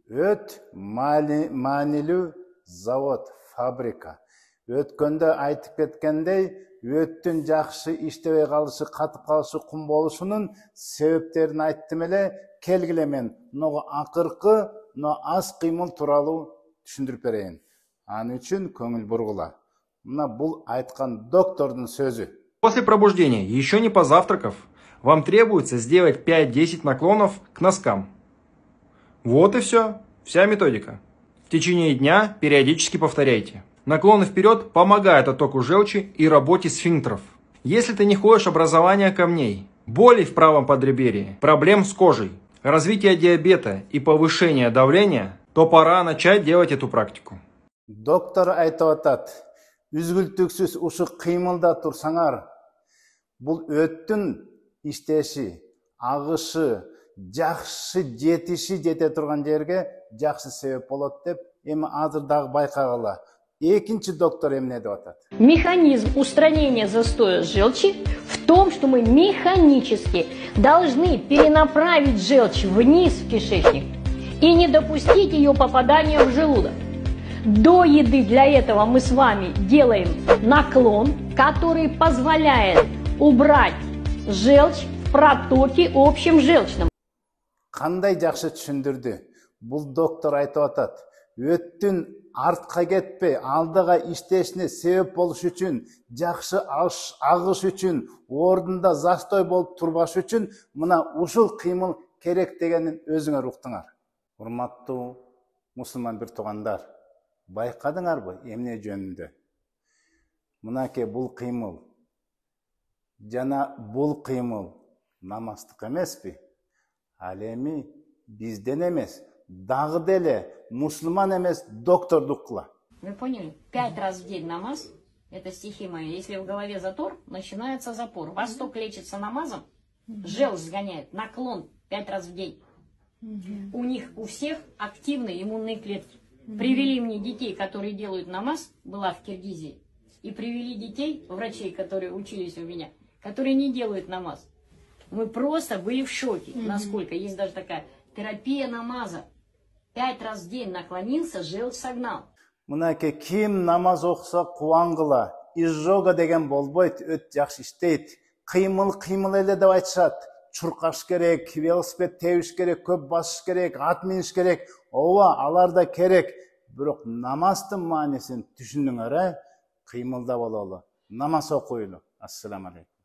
өт маанилүү завод, фабрика. Өткөндө айтып кеткендей, өттүн жакшы иштебей калышы, катып калышы, кум болушунун себептерин айттым эле. Келгиле мен мына акыркы аз кыймыл тууралуу түшүндүрүп берейин. Аны үчүн көңүл бургула. Мына бул айткан доктордун сөзү. После пробуждения, еще не позавтракав, вам требуется сделать 5-10 наклонов к носкам. Вот и все. Вся методика. В течение дня периодически повторяйте. Наклоны вперед помогают оттоку желчи и работе сфинктеров. Если ты не хочешь образования камней, боли в правом подреберье, проблем с кожей, развития диабета и повышения давления, то пора начать делать эту практику. Доктор айтып атат, үзгүлтүксүз ушу кыймылда турсаңар, бул өттүн иштеши, агышы, жакшы жете турган жерге жакшы себеп болот деп, эми азыр дагы байкагыла. Экинчи доктор эмне деп атат? Механизм устранения застоя желчи в том, что мы механически должны перенаправить желчь вниз в кишечник и не допустить ее попадания в желудок. До еды для этого мы с вами делаем наклон, который позволяет убрать желчь в протоке общем желчном. Кандай жакшы түшүндүрдү. Бул доктор айтып атат. Өттүн артка кетпей, алдыга иштешине себеп болуш үчүн, жакшы агыш үчүн, ордунда застой болуп турбаш үчүн мына ушул кыймыл керек дегенин өзүңөр уктуңар. Урматтуу мусулман бир туугандар, байкадыңарбы эмне жөнүндө? Мынакей бул кыймыл жана бул кыймыл намаздык эмеспи? Ал эми бизден эмес, дагы деле мусулман эмес доктордукла. Вы поняли? 5 раз в день намаз, это стихи мои. Если в голове затор, начинается запор. Восток лечится намазом, желчь сгоняет, наклон 5 раз в день. У них у всех активные иммунные клетки. Привели мне детей, которые делают намаз, была в Киргизии, и привели детей, врачей, которые учились у меня, которые не делают намаз. Мы просто были в шоке, насколько. Есть даже такая терапия намаза. 5 раз в день наклонился, желчь согнал. Мынакей ким намаз окуса кубангыла, изжога деген болбойт, өт жакшы иштейт. Кыймыл эле деп айтышат. Чуркаш керек, велосипед тебиш керек, көп басыш керек, ат миниш керек. Ооба, алар да керек. Бирок намаздын маанисин түшүндүңөр, кыймылда бололу. Намаз окуйлу. Ассаламу алейкум.